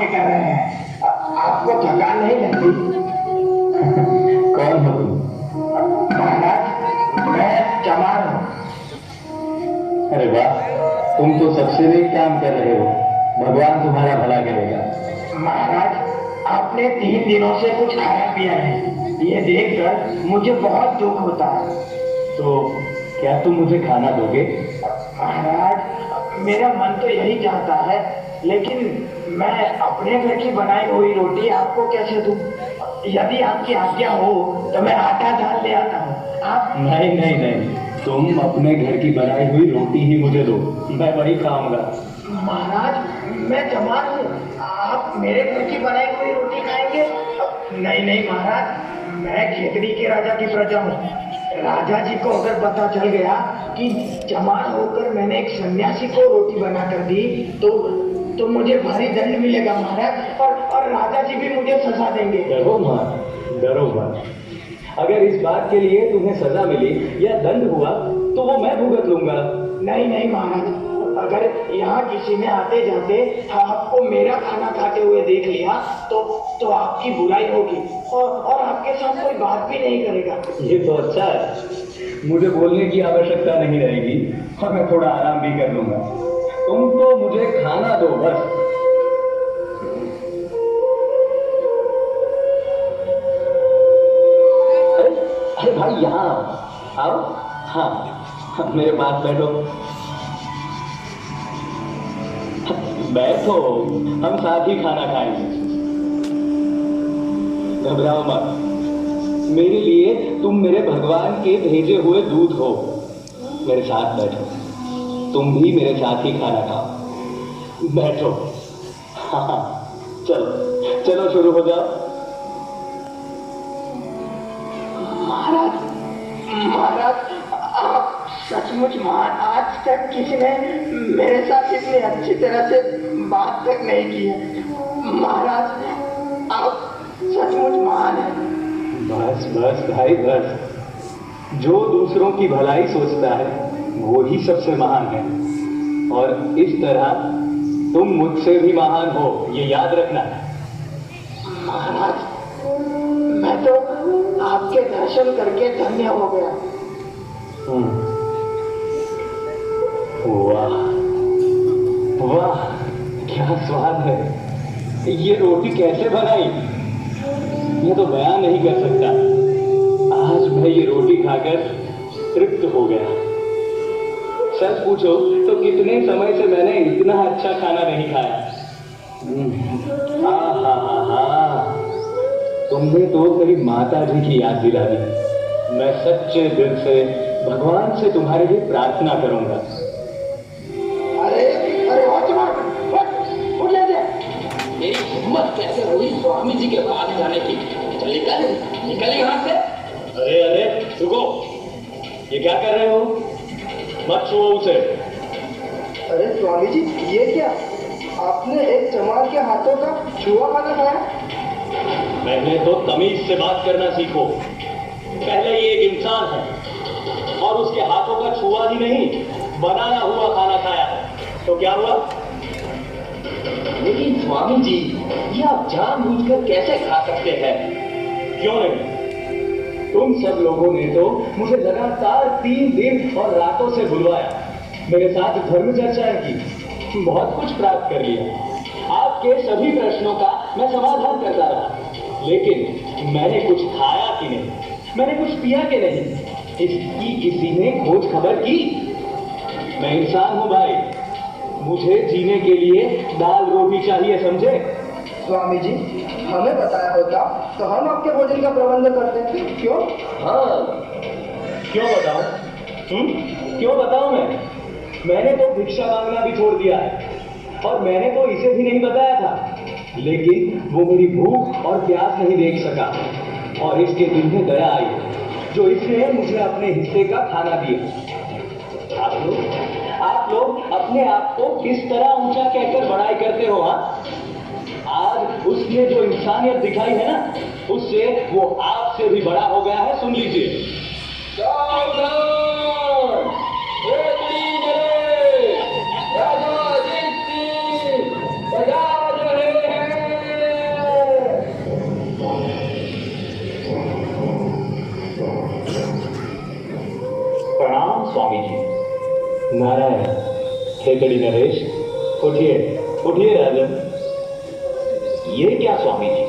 बातें कर रहे हैं? आपको थकान नहीं लगती? कौन हो तुम? महाराज, मैं चमार हूँ। अरे वाह, तुम तो सबसे नेक काम कर रहे हो। भगवान तुम्हारा भला करेगा। महाराज, आपने 3 दिनों से कुछ खाया पिया नहीं, ये देखकर मुझे बहुत दुख होता है। तो क्या तुम मुझे खाना दोगे? महाराज, मेरा मन तो यही चाहता है, लेकिन मैं अपने घर की बनाई हुई रोटी आपको कैसे दूं? यदि आपकी आज्ञा हो तो मैं आटा दाल ले आता हूँ। आप नहीं नहीं नहीं, तुम अपने घर की बनाई हुई रोटी ही मुझे दो, मैं वही खाऊंगा। महाराज, मैं जमात हूँ, आप मेरे घर की बनाई हुई रोटी खाएंगे? नहीं नहीं महाराज, मैं खेतड़ी के राजा की प्रजा हूँ। राजा जी को अगर पता चल गया कि जमात होकर मैंने एक सन्यासी को रोटी बनाकर दी तो मुझे भारी दंड मिलेगा महाराज, और राजा जी भी मुझे सजा देंगे। डरो मत, डरो मत। अगर इस बात के लिए तुम्हें सजा मिली या दंड हुआ तो वो मैं भुगत लूंगा। नहीं नहीं महाराज, अगर यहाँ किसी ने आते जाते आपको मेरा खाना खाते हुए देख लिया तो आपकी बुराई होगी और आपके साथ कोई बात भी नहीं करेगा। ये तो अच्छा है, मुझे बोलने की आवश्यकता नहीं रहेगी और मैं थोड़ा आराम भी कर लूंगा। तुम तो मुझे खाना दो बस। अरे भाई, यहाँ आओ। हाँ, मेरे पास बैठो। बैठो, हम साथ ही खाना खाएंगे। घबराओ मत, मेरे लिए तुम मेरे भगवान के भेजे हुए दूत हो। मेरे साथ बैठो, तुम भी मेरे साथ ही खाना खाओ। बैठो। हाँ, चलो चलो शुरू हो जाओ। महाराज, महाराज, आप सचमुच महान। आज तक किसी ने मेरे साथ इतनी अच्छी तरह से बात तक नहीं की है। महाराज, आप सचमुच महान हैं। बस बस भाई बस, जो दूसरों की भलाई सोचता है वो ही सबसे महान है। और इस तरह तुम मुझसे भी महान हो, ये याद रखना। महाराज, मैं तो आपके दर्शन करके धन्य हो गया। वाह वाह, क्या स्वाद है। ये रोटी कैसे बनाई, ये तो बयान नहीं कर सकता। आज मैं ये रोटी खाकर तृप्त हो गया। सच पूछो तो कितने समय से मैंने इतना अच्छा खाना नहीं खाया। तुमने तो मेरी माता जी की याद दिला दी। मैं सच्चे दिल से भगवान से तुम्हारे लिए प्रार्थना करूंगा। अरे अरे उठ जाइए। मेरी हिम्मत कैसे हुई स्वामी जी के पास जाने की? चल निकल निकल यहाँ से। अरे अरे रुको, ये क्या कर रहे हो? मत छुओ उसे। अरे स्वामी जी, ये क्या? आपने एक चमार के हाथों का छुआ खाना खाया? पहले तो तमीज से बात करना सीखो। पहले ये एक इंसान है और उसके हाथों का छुआ ही नहीं, बनाया हुआ खाना खाया है। तो क्या हुआ? लेकिन स्वामी जी, ये आप जानबूझकर कैसे खा सकते हैं? क्यों नहीं? तुम सब लोगों ने तो मुझे लगातार 3 दिन और रातों से बुलवाया, मेरे साथ धर्म चर्चाएं की, बहुत कुछ प्राप्त कर लिया। आपके सभी प्रश्नों का मैं समाधान करता रहा, लेकिन मैंने कुछ खाया कि नहीं, मैंने कुछ पिया कि नहीं, इसकी किसी ने खोज खबर की? मैं इंसान हूं भाई, मुझे जीने के लिए दाल रोटी चाहिए, समझे? स्वामी जी, हमें बताया होता तो हम आपके भोजन का प्रबंध करते थे। क्यों? हाँ, क्यों बताऊं? क्यों बताऊं मैंने तो भिक्षा मांगना भी छोड़ दिया है और मैंने तो इसे भी नहीं बताया था, लेकिन वो मेरी भूख और प्यास नहीं देख सका और इसके दिल में दया आई, जो इसने मुझे अपने हिस्से का खाना दिया। आप लोग अपने आप को किस तरह ऊंचा कहकर बड़ाई करते हो? हाँ, आज उसने जो इंसानियत दिखाई है ना, उससे वो आपसे भी बड़ा हो गया है। सुन लीजिए। सावधान! राजा जीत सिंह बजा रहे हैं नारायण, खेतड़ी नरेश, उठिए उठिए राजन। ये क्या स्वामी जी,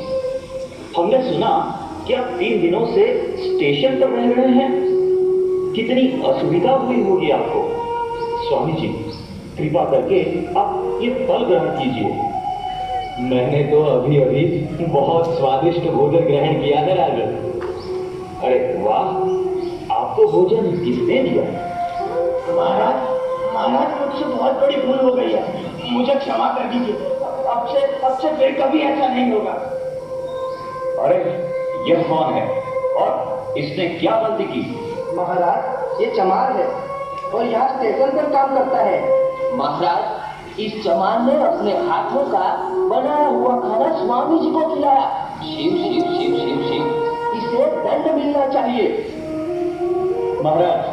हमने सुना कि आप 3 दिनों से स्टेशन पर रह रहे हैं। कितनी असुविधा हुई होगी आपको। स्वामी जी, कृपा करके आप ये फल ग्रहण कीजिए। मैंने तो अभी अभी बहुत स्वादिष्ट भोजन ग्रहण किया है राजन। अरे वाह, आपको भोजन किसने दिया? महाराज, महाराज मुझसे बहुत बड़ी भूल हो गई है, मुझे क्षमा कर दीजिए। अब से फिर कभी ऐसा नहीं होगा। अरे यह कौन है और इसने क्या गलती की? महाराज, ये चमार है और यहाँ स्टेशन पर काम करता है। महाराज, इस चमान ने अपने हाथों का बनाया हुआ खाना स्वामी जी को खिलाया। शिव शिव शिव शिव शिव, इसे दंड मिलना चाहिए। महाराज,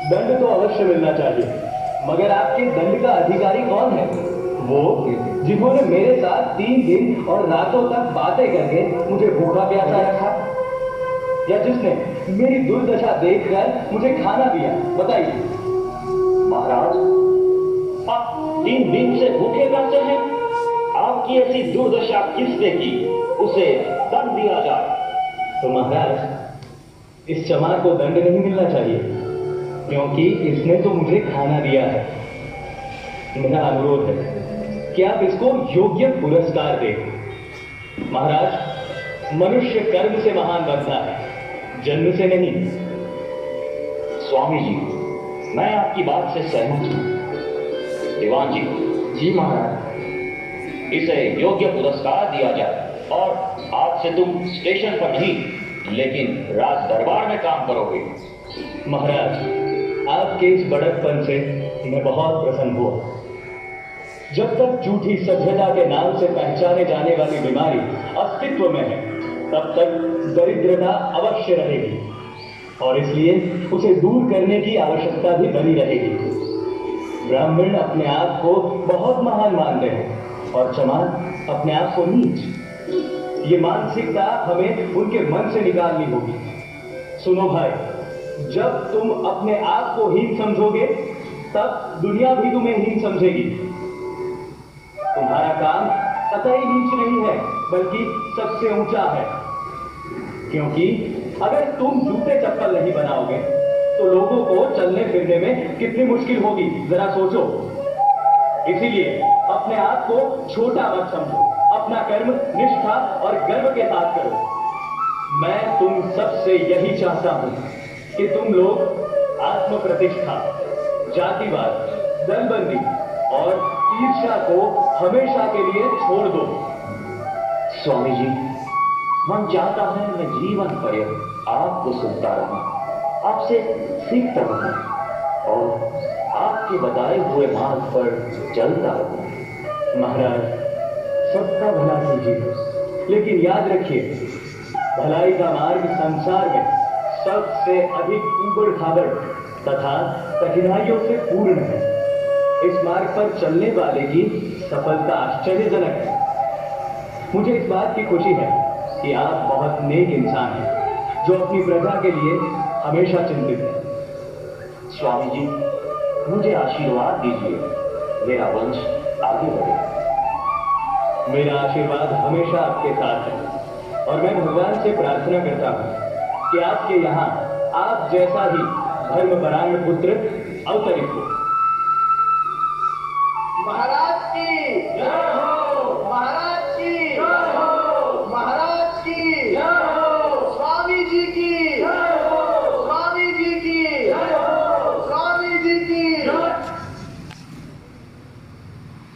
दंड तो अवश्य मिलना चाहिए, मगर आपके दंड का अधिकारी कौन है? वो जिन्होंने मेरे साथ 3 दिन और रातों तक बातें करके मुझे भूखा प्यासा रखा, या जिसने मेरी दुर्दशा देखकर मुझे खाना दिया? बताइए। महाराज, आप 3 दिन से भूखे रहते हैं। आपकी ऐसी दुर्दशा किसने की? उसे दंड दिया जाए। तो महाराज, इस चमार को दंड नहीं मिलना चाहिए, क्योंकि इसने तो मुझे खाना दिया है। मेरा अनुरोध है कि आप इसको योग्य पुरस्कार दें। महाराज, मनुष्य कर्म से महान बनता है, जन्म से नहीं। स्वामी जी, मैं आपकी बात से सहमत हूं। दीवान जी। जी महाराज। इसे योग्य पुरस्कार दिया जाए और आज से तुम स्टेशन पर नहीं लेकिन राज दरबार में काम करोगे। महाराज, आपके इस बड़कपन से मैं बहुत प्रसन्न हुआ। जब तक झूठी सभ्यता के नाम से पहचाने जाने वाली बीमारी अस्तित्व में है, तब तक दरिद्रता अवश्य रहेगी और इसलिए उसे दूर करने की आवश्यकता भी बनी रहेगी। ब्राह्मण अपने आप को बहुत महान मानते हैं और चमार अपने आप को नीच। ये मानसिकता हमें उनके मन से निकालनी होगी। सुनो भाई, जब तुम अपने आप को हीन समझोगे, तब दुनिया भी तुम्हें हीन समझेगी। तुम्हारा काम कतई नीच नहीं है, बल्कि सबसे ऊंचा है, क्योंकि अगर तुम जूते चप्पल नहीं बनाओगे तो लोगों को चलने फिरने में कितनी मुश्किल होगी, जरा सोचो। इसीलिए अपने आप को छोटा मत समझो, अपना कर्म निष्ठा और गर्व के साथ करो। मैं तुम सबसे यही चाहता हूं कि तुम लोग आत्म प्रतिष्ठा, जातिवाद, दलबंदी और ईर्ष्या को हमेशा के लिए छोड़ दो। स्वामी जी, मन चाहता है मैं जीवन पर्यंत आपको सुनता रहूं, आपसे सीखता रहूं और आपके बताए हुए मार्ग पर चलता रहूं। महाराज, सबका भला कीजिए, लेकिन याद रखिए, भलाई का मार्ग संसार में सबसे अधिक ऊबड़ खाबड़ तथा कठिनाइयों से पूर्ण है। इस मार्ग पर चलने वाले की सफलता आश्चर्यजनक है। मुझे इस बात की खुशी है कि आप बहुत नेक इंसान हैं, जो अपनी प्रजा के लिए हमेशा चिंतित हैं। स्वामी जी, मुझे आशीर्वाद दीजिए, मेरा वंश आगे बढ़े। मेरा आशीर्वाद हमेशा आपके साथ है और मैं भगवान से प्रार्थना करता हूं कि आपके यहाँ आप जैसा ही धर्मपरायण पुत्र अवतरित हो। महाराज,